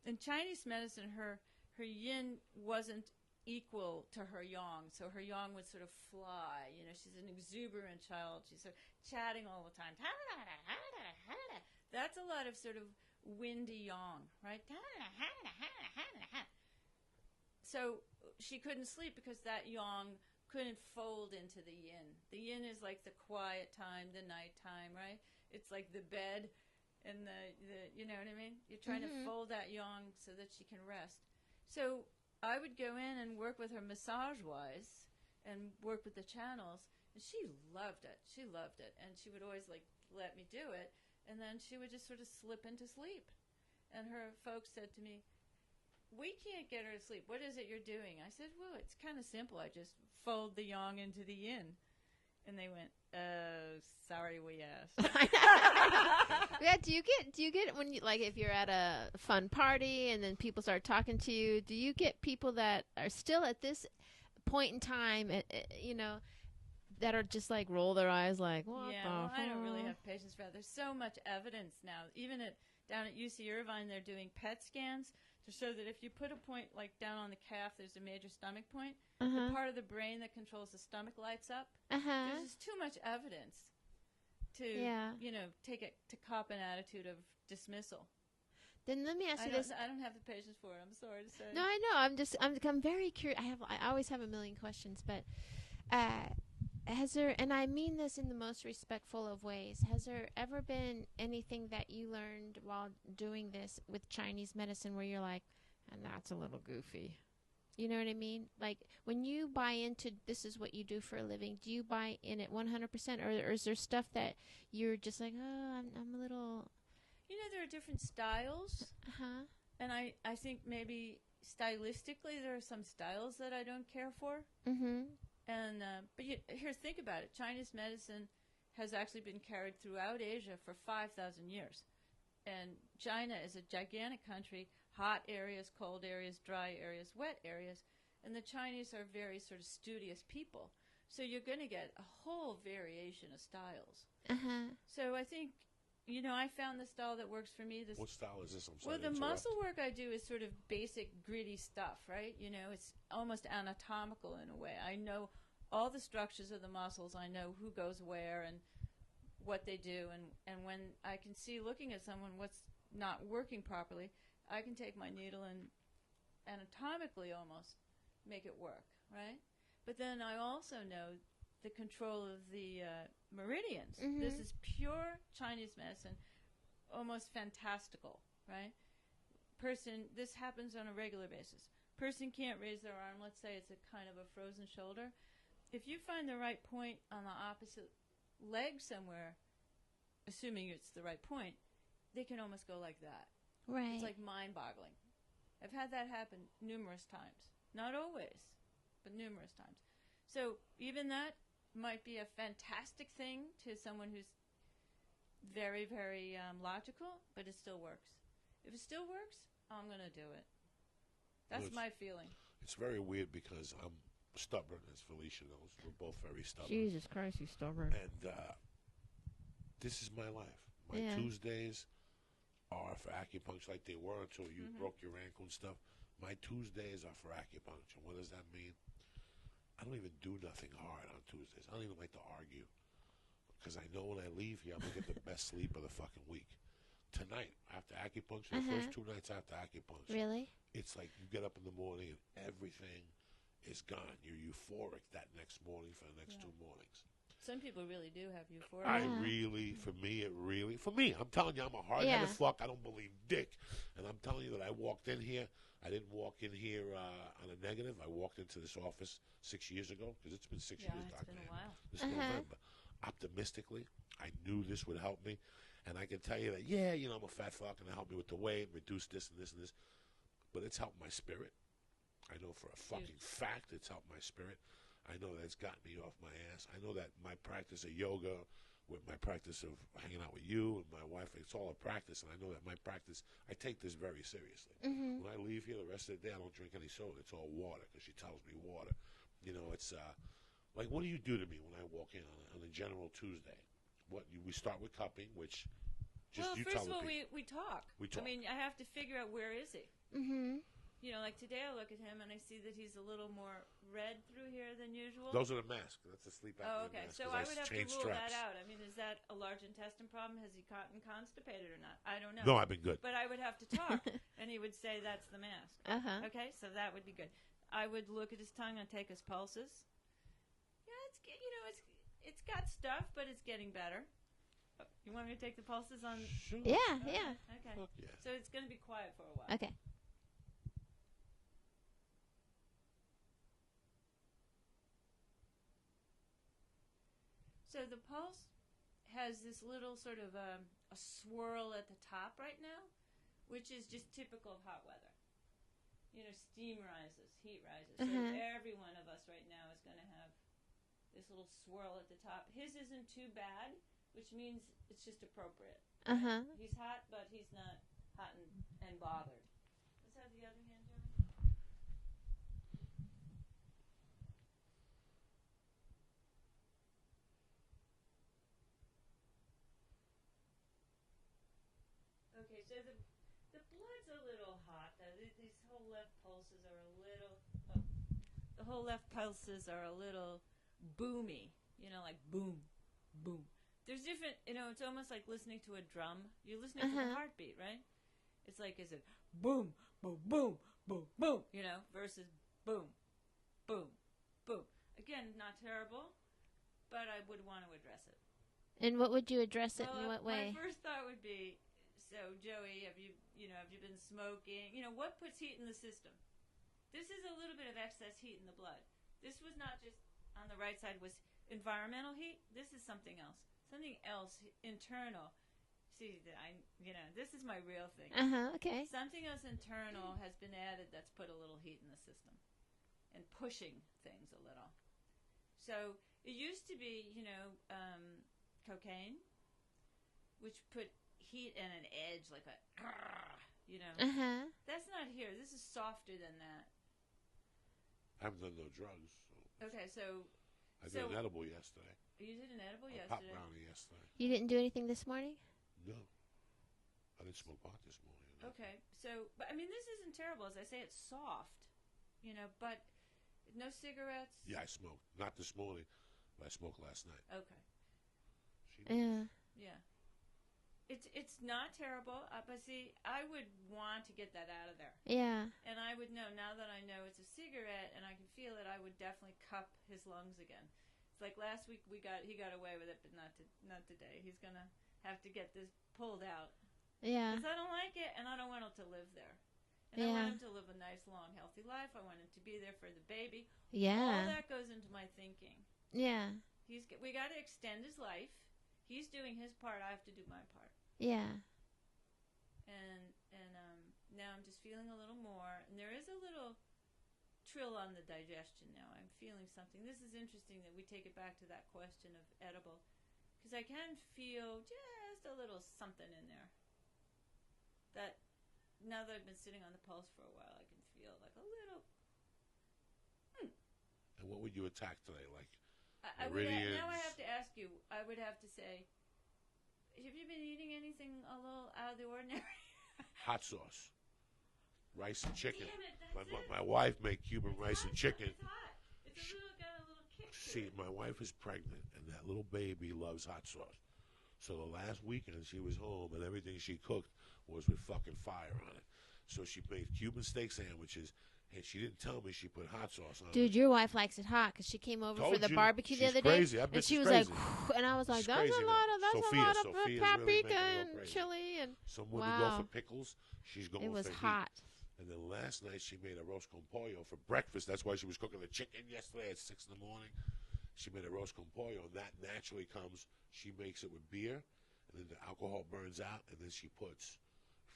in Chinese medicine, her yin wasn't equal to her yang, so her yang would sort of fly. She's an exuberant child. She's sort of chatting all the time. That's a lot of sort of windy yang, right? So she couldn't sleep because that yang couldn't fold into the yin. The yin is like the quiet time, the nighttime, right? It's like the bed and the you know what I mean? You're trying to fold that yang so that she can rest. So I would go in and work with her massage-wise and work with the channels, and she loved it. She loved it, and she would always let me do it, and then she would just sort of slip into sleep. And her folks said to me, "We can't get her to sleep. What is it you're doing?" I said, "Well, it's kind of simple. I just fold the yang into the yin." And they went, "Sorry, we asked." Yeah, do you get when you, if you're at a fun party and then people start talking to you, do you get people that are still at this point in time, that are just roll their eyes what the fuck? I don't really have patience for that. There's so much evidence now. Even down at UC Irvine, they're doing PET scans to show that if you put a point like down on the calf, there's a major stomach point. Uh-huh. The part of the brain that controls the stomach lights up. Uh-huh. There's just too much evidence to, take it to cop an attitude of dismissal. Then let me ask you this. I don't have the patience for it. I'm sorry to say. No, I know. I'm very curious. I always have a million questions, but has there, and I mean this in the most respectful of ways, has there ever been anything that you learned while doing this with Chinese medicine where you're like, and that's a little goofy? You know what I mean? Like, when you buy into this is what you do for a living, do you buy in it 100%, or is there stuff that you're just like, oh, I'm a little... There are different styles. Uh-huh. And I think maybe stylistically there are some styles that I don't care for. Mm-hmm. And but here, think about it. Chinese medicine has actually been carried throughout Asia for 5,000 years. And China is a gigantic country, hot areas, cold areas, dry areas, wet areas. And the Chinese are very sort of studious people. So you're going to get a whole variation of styles. Uh-huh. So I think, I found the style that works for me. What style is this? I'm sorry. Well, the muscle work I do is sort of basic, gritty stuff, right? It's almost anatomical in a way. I know all the structures of the muscles. I know who goes where and what they do. And when I can see, looking at someone, what's not working properly, I can take my needle and anatomically almost make it work, right? But then I also know the control of the meridians. Mm-hmm. This is pure Chinese medicine, almost fantastical, right? This happens on a regular basis. Person can't raise their arm. Let's say it's a kind of a frozen shoulder. If you find the right point on the opposite leg somewhere, assuming it's the right point, they can almost go like that. Right. It's like mind-boggling. I've had that happen numerous times. Not always, but numerous times. So even that might be a fantastic thing to someone who's very, very logical, but it still works. If it still works, I'm going to do it. That's my feeling. It's very weird because I'm stubborn, as Felicia knows. We're both very stubborn. Jesus Christ, you stubborn. And this is my life. My Tuesdays are for acupuncture like they were until you broke your ankle and stuff. My Tuesdays are for acupuncture. What does that mean? I don't even do nothing hard on Tuesdays. I don't even like to argue because I know when I leave here, I'm going to get the best sleep of the fucking week. Tonight, after acupuncture, the first 2 nights after acupuncture, really? It's like you get up in the morning and everything is gone. You're euphoric that next morning for the next 2 mornings. Some people really do have euphoria. For me, I'm telling you, I'm a hard-headed fuck. I don't believe dick. And I'm telling you that I walked in here. I didn't walk in here on a negative. I walked into this office 6 years ago, because it's been 6 years, it's Dr. been a while. This November. Optimistically, I knew this would help me. And I can tell you that, I'm a fat fuck, and it helped me with the weight, reduce this and this and this. But it's helped my spirit. I know for a fucking fact it's helped my spirit. I know that it's gotten me off my ass. I know that my practice of yoga, with my practice of hanging out with you and my wife, it's all a practice. And I know that my practice, I take this very seriously. Mm-hmm. When I leave here the rest of the day, I don't drink any soda. It's all water because she tells me water. It's like, what do you do to me when I walk in on a general Tuesday? We start with cupping, which just you tell me. Well, first of all, we talk. We talk. I mean, I have to figure out where is he. Mm-hmm. Like today I look at him and I see that he's a little more red through here than usual. Those are the masks. That's the sleep apnea okay. mask. So I would have to rule straps. that out. I mean, is that a large intestine problem? Has he gotten constipated or not? I don't know. No, I've been good. But I would have to talk, and he would say that's the mask. Uh-huh. Okay, so that would be good. I would look at his tongue and take his pulses. Yeah, it's got stuff, but it's getting better. You want me to take the pulses on? Sure. Yeah, Okay. yeah. Okay. Fuck yeah. So it's going to be quiet for a while. Okay. So the pulse has this little sort of a swirl at the top right now, which is just typical of hot weather. Steam rises, heat rises. So every one of us right now is going to have this little swirl at the top. His isn't too bad, which means it's just appropriate. Right? Uh-huh. He's hot, but he's not hot and bothered. Let's have the other hand, Jeremy. Okay, so The blood's a little hot. These whole left pulses are a little. Oh, the whole left pulses are a little boomy. You know, like boom, boom. There's different. You know, it's almost like listening to a drum. You're listening to the heartbeat, right? It's like, is it boom, boom, boom, boom, boom? You know, versus boom, boom, boom. Again, not terrible, but I would want to address it. And what would you address it in what way? My first thought would be, so Joey, have you been smoking? You know, what puts heat in the system? This is a little bit of excess heat in the blood. This was not just on the right side was environmental heat. This is something else. Something else internal. See, this is my real thing. Okay. Something else internal has been added that's put a little heat in the system and pushing things a little. So it used to be, cocaine, which put heat and an edge, like a, That's not here. This is softer than that. I haven't done no drugs. So okay, so I did an edible yesterday. You did an edible yesterday? Pop brownie yesterday. You didn't do anything this morning? No. I didn't smoke pot this morning. Okay, so, but I mean, this isn't terrible. As I say, it's soft, but no cigarettes? Yeah, I smoked. Not this morning, but I smoked last night. Okay. Yeah. Yeah. It's not terrible, but see, I would want to get that out of there. Yeah. And I would know, now that I know it's a cigarette and I can feel it, I would definitely cup his lungs again. It's like last week he got away with it, but not today. He's going to have to get this pulled out. Yeah. Because I don't like it, and I don't want him to live there. And I want him to live a nice, long, healthy life. I want him to be there for the baby. Yeah. All that goes into my thinking. Yeah. We got to extend his life. He's doing his part. I have to do my part. Yeah. And now I'm just feeling a little more. And there is a little trill on the digestion now. I'm feeling something. This is interesting that we take it back to that question of edible. Because I can feel just a little something in there. That now that I've been sitting on the pulse for a while, I can feel like a little. And what would you attack today? Like now I have to ask you. I would have to say, have you been eating anything a little out of the ordinary? Hot sauce, rice and chicken. Damn it, My wife made Cuban rice and chicken. It's hot. It's got a little kick to See, it. my wife is pregnant, and that little baby loves hot sauce. So the last weekend she was home, and everything she cooked was with fucking fire on it. So she made Cuban steak sandwiches, and she didn't tell me she put hot sauce on it. Dude, your wife likes it hot because she came over for the barbecue the She's other crazy. day, I bet and she she's was crazy. like, and I was like, She's that's crazy a lot of Sophia's paprika really making me and go crazy. chili and Some women go for pickles. She's going it was for hot. Heat. And then last night she made a roast con pollo for breakfast. That's why she was cooking the chicken yesterday at 6 in the morning. She made a roast con pollo, and that naturally comes. She makes it with beer, and then the alcohol burns out, and then she puts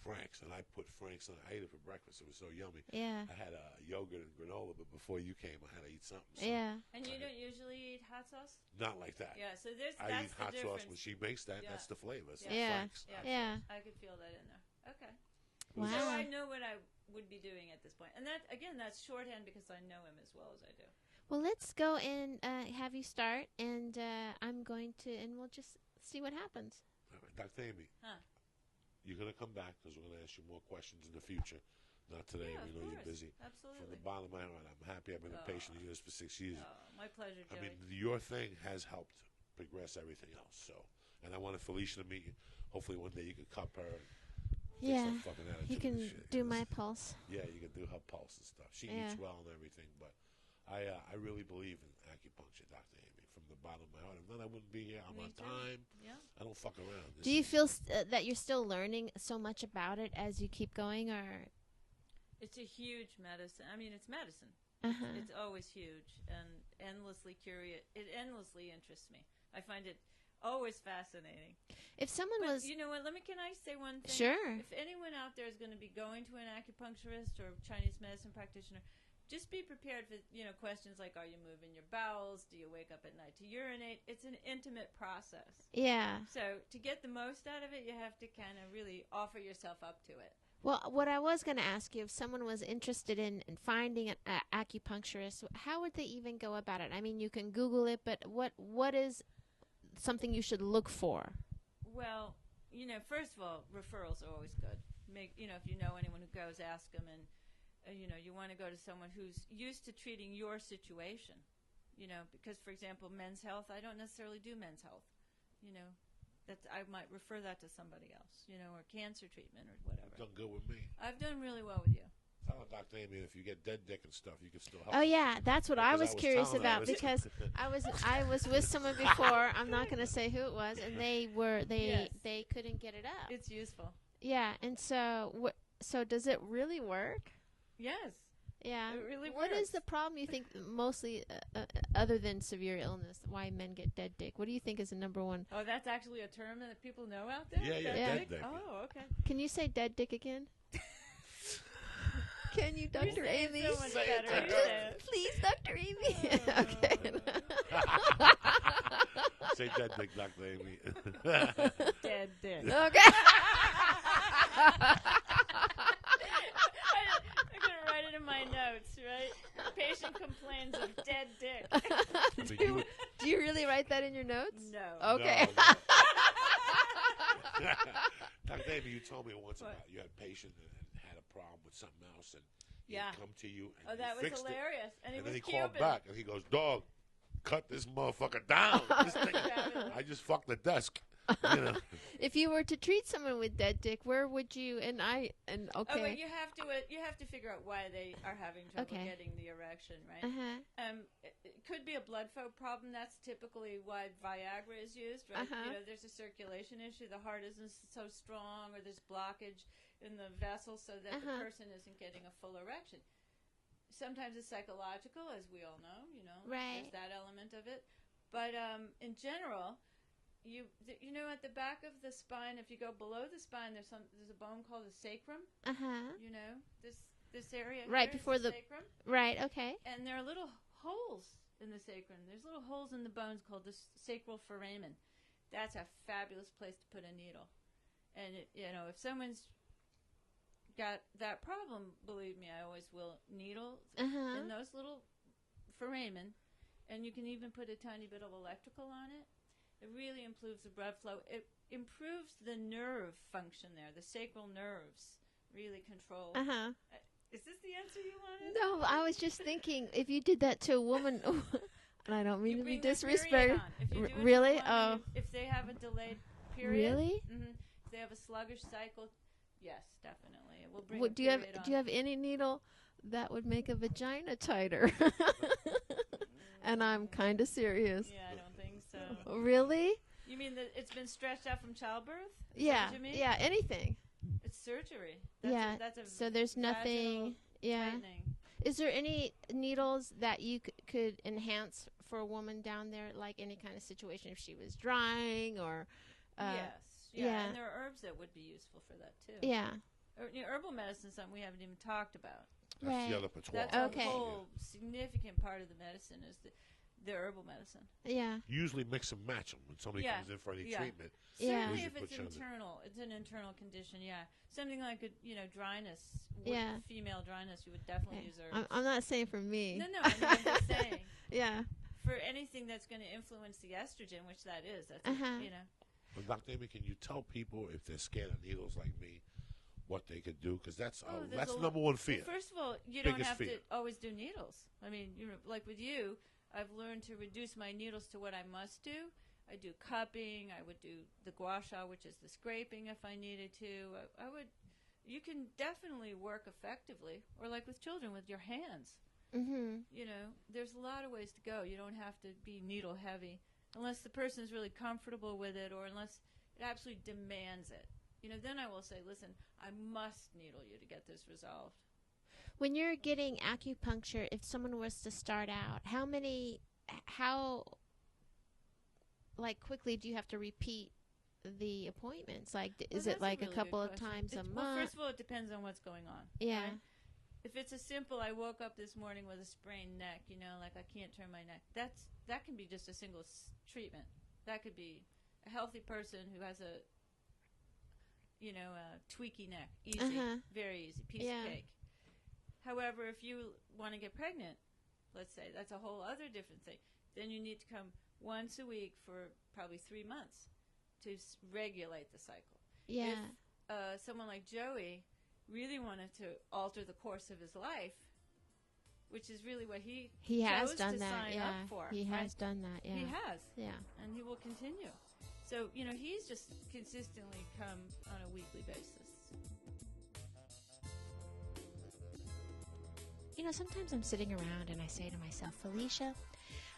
Frank's, and I put Frank's on. I ate it for breakfast. It was so yummy. Yeah. I had yogurt and granola, but before you came, I had to eat something. So Yeah. And you don't usually eat hot sauce? Not like that. Yeah, so I eat that's hot the sauce difference. when she makes that. Yeah. That's the flavor. So Yeah. Frank's. Yeah. I could feel that in there. Okay. Wow. So I know what I would be doing at this point. And that, again, that's shorthand because I know him as well as I do. Well, let's go and have you start, and I'm going to, and we'll just see what happens. All right, Dr. Amy. Huh. You're going to come back because we're going to ask you more questions in the future. Not today. Yeah, We of know course. you're busy. Absolutely. From the bottom of my heart, I'm happy. I've been a patient of yours for 6 years. Oh, my pleasure, I Joey. mean, your thing has helped progress everything else. So, and I wanted Felicia to meet you. Hopefully, one day you could cup her. And take Yeah. some fucking attitude You can and shit. do my pulse. Yeah, you can do her pulse and stuff. She Yeah. eats well and everything, but I really believe in acupuncture, Dr. Amy, from the bottom of my heart. If not, I wouldn't be here. I'm Me on too. time. Yeah. I don't fuck around. Do you feel that you're still learning so much about it as you keep going, or? It's a huge medicine. I mean, it's medicine. It's always huge and endlessly curious. It endlessly interests me. I find it always fascinating. If someone But was, you know what? Can I say one thing? Sure. If anyone out there is going to be going to an acupuncturist or Chinese medicine practitioner, just be prepared for questions like, are you moving your bowels? Do you wake up at night to urinate? It's an intimate process. yeah. So to get the most out of it, you have to kind of really offer yourself up to it. Well, what I was going to ask you, if someone was interested in finding an acupuncturist, how would they even go about it? I mean, you can Google it, but what is something you should look for? Well, first of all, referrals are always good. If you know anyone who goes, ask them, and you want to go to someone who's used to treating your situation. Because for example, men's health, I don't necessarily do men's health. I might refer that to somebody else. Or cancer treatment or whatever. Done good with me. I've done really well with you. Tell Dr. Amy, if you get dead dick and stuff, you can still help. Oh yeah, that's what I Because was curious telling her, about because I was with someone before. I'm not going to say who it was, and they couldn't get it up. It's useful. Yeah, and so does it really work? Yes. Yeah. It really What works. is the problem you think mostly, other than severe illness, why men get dead dick? What do you think is the number one? Oh, that's actually a term that people know out there? Yeah, dead dick. Oh, okay. Can you say dead dick again? Can you, Dr. Amy? So much Say it, better. Dr. You say it. Please, Dr. Amy. Okay. Say dead dick, Dr. Amy. Dead dick. Okay. I'm going to write it in my notes, right? Patient complains of dead dick. Do you really write that in your notes? No. Okay. No. Dr. Amy, you told me once about you had a patient that had a problem with something else, and he'd come to you and Oh, that you was fixed hilarious. it. And Then he Cuban. called back, and he goes, "Dog, cut this motherfucker down. This thing, I just fucked the desk." If you were to treat someone with dead dick, where would you? Okay. Oh, but you have to figure out why they are having trouble getting the erection, right? It could be a blood flow problem. That's typically why Viagra is used, right? There's a circulation issue. The heart isn't so strong, or there's blockage in the vessel, so that the person isn't getting a full erection. Sometimes it's psychological, as we all know. Right. There's that element of it. But in general, at the back of the spine, if you go below the spine, there's a bone called the sacrum. This area right here before is the the sacrum. Right. Okay. And there are little holes in the sacrum. There's little holes in the bones called the sacral foramen. That's a fabulous place to put a needle. And if someone's got that problem, believe me, I always will needle in those little foramen, and you can even put a tiny bit of electrical on it. It really improves the blood flow. It improves the nerve function there. The sacral nerves really control. Is this the answer you wanted? No, I was just thinking if you did that to a woman, and I don't mean to be disrespectful. Really? Oh. If they have a delayed period. Really? If they have a sluggish cycle, yes, definitely. It will bring a Do you period on. have any needle that would make a vagina tighter? And I'm kind of serious. Yeah, I don't think so. Really? You mean that it's been stretched out from childbirth? Yeah. Is that what you mean? Yeah, anything. It's surgery. That's a so there's nothing. Yeah. tightening. Is there any needles that you could enhance for a woman down there, like any kind of situation if she was drying or? Yes. Yeah. And there are herbs that would be useful for that too. Yeah. Herbal medicine is something we haven't even talked about. That's the other patois. That's a whole significant part of the medicine is the herbal medicine. Yeah. Usually mix and match them when somebody comes in for any treatment. Certainly if it's internal. It's an internal condition, Something like dryness, female dryness, you would definitely use herbs. I'm not saying for me. No, I'm just saying. Yeah. For anything that's going to influence the estrogen, which that is, that's Well, Dr. Amy, can you tell people if they're scared of needles like me, what they could do? Because that's number one fear. Well, first of all, you don't have to always do needles. I mean, like with you, I've learned to reduce my needles to what I must do. I do cupping. I would do the gua sha, which is the scraping if I needed to. You can definitely work effectively, or like with children, with your hands. There's a lot of ways to go. You don't have to be needle heavy unless the person is really comfortable with it, or unless it absolutely demands it. Then I will say, listen, I must needle you to get this resolved. When you're getting acupuncture, if someone was to start out, how quickly do you have to repeat the appointments? Is it like a couple of times a month? Well, first of all, it depends on what's going on. Yeah. Right? If it's a simple, I woke up this morning with a sprained neck, like I can't turn my neck, that can be just a single treatment. That could be a healthy person who has a tweaky neck. Easy. Very easy. Piece of cake. However, if you want to get pregnant, let's say, that's a whole other different thing. Then you need to come once a week for probably 3 months to regulate the cycle. Yeah. If someone like Joey really wanted to alter the course of his life, which is really what he has chose done to that. sign Yeah. up for. He right? has done that. Yeah. He has. Yeah. And he will continue. So, he's just consistently come on a weekly basis. Sometimes I'm sitting around and I say to myself, Felicia,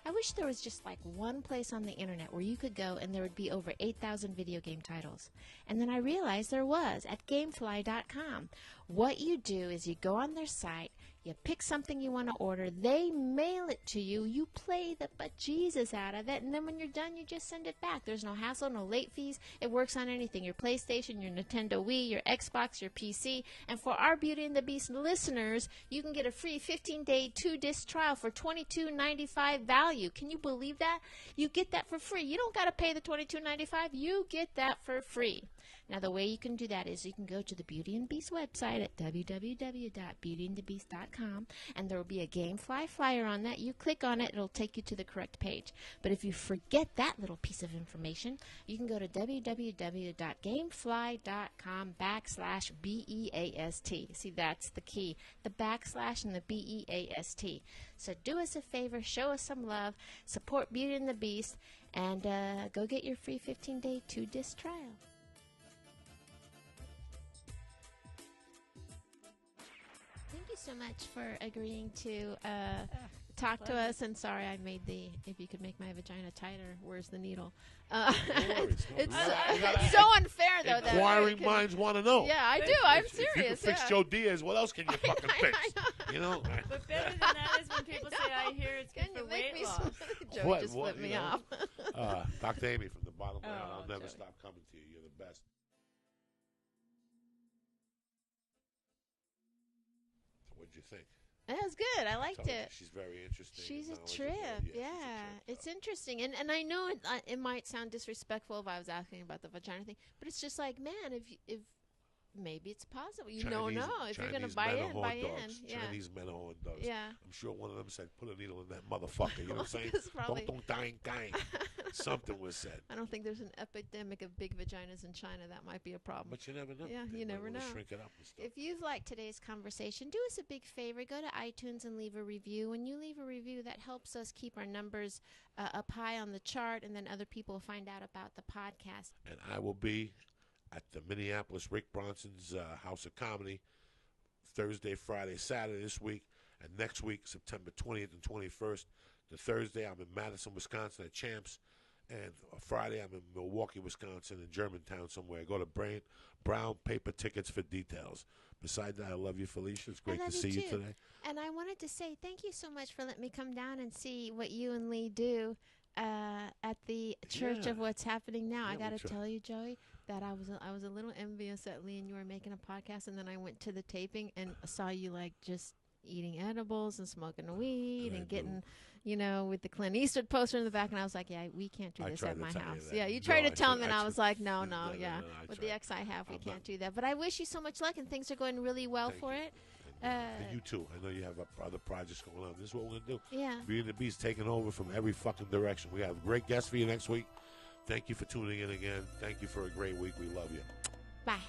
I wish there was just like one place on the internet where you could go and there would be over 8,000 video game titles. And then I realized there was at Gamefly.com. What you do is you go on their site, you pick something you want to order, they mail it to you, you play the bejesus out of it, and then when you're done, you just send it back. There's no hassle, no late fees. It works on anything, your PlayStation, your Nintendo Wii, your Xbox, your PC. And for our Beauty and the Beast listeners, you can get a free 15-day 2-disc trial for $22.95 value. Can you believe that? You get that for free. You don't got to pay the $22.95. You get that for free. Now, the way you can do that is you can go to the Beauty and Beast website at www.beautyandthebeast.com, and there will be a Gamefly flyer on that. You click on it, it'll take you to the correct page. But if you forget that little piece of information, you can go to www.gamefly.com/BEAST. See, that's the key, the backslash and the BEAST. So do us a favor, show us some love, support Beauty and the Beast, and go get your free 15-day 2-disc trial. Thank you so much for agreeing to talk to us. And sorry, I made if you could make my vagina tighter, where's the needle? It's so unfair, though. Inquiring minds want to know. Yeah, I do. I'm If you can serious. fix Joe Diaz, what else can you fucking fix? But better than that is when people say, I hear it's good for weight loss. Joey just flipped me off. Dr. Amy, from the bottom of my heart, I'll never Joey. stop coming to you. You're the best. What'd you think? That was good. I liked it. She's very interesting. She's a knowledgeable. trip. Yeah, Yeah, she's a trip. it's interesting, and I know it might sound disrespectful if I was asking about the vagina thing, but it's just like, man, if maybe it's possible. You don't know if you're gonna buy in, buy in. Yeah. Chinese men are horn dogs. Yeah. I'm sure one of them said, "Put a needle in that motherfucker." You know what I'm saying? It's probably- Don't dying. Something was said. I don't think there's an epidemic of big vaginas in China. That might be a problem. But you never know. Yeah, They you might never wanna know. Shrink it up and stuff. If you've liked today's conversation, do us a big favor. Go to iTunes and leave a review. When you leave a review, that helps us keep our numbers up high on the chart, and then other people will find out about the podcast. And I will be at the Minneapolis Rick Bronson's House of Comedy Thursday, Friday, Saturday this week. And next week, September 20th and 21st. The Thursday, I'm in Madison, Wisconsin at Champs. And Friday, I'm in Milwaukee, Wisconsin, in Germantown somewhere. Go to Brown Paper Tickets for details. Besides that, I love you, Felicia. It's great to see you today. And I wanted to say thank you so much for letting me come down and see what you and Lee do at the Church of What's Happening Now. Yeah, I got to we try. tell you, Joey, that I was a little envious that Lee and you were making a podcast, and then I went to the taping and saw you like just eating edibles and smoking weed and getting, with the Clint Eastwood poster in the back, and I was like, yeah, we can't do this at my house. Yeah, you tried to tell me, and I was like, no, with the ex I have, we can't do that. But I wish you so much luck, and things are going really well for it. And you too. I know you have other projects going on. This is what we're going to do. Yeah. Beauty and the Beast taking over from every fucking direction. We have great guests for you next week. Thank you for tuning in again. Thank you for a great week. We love you. Bye.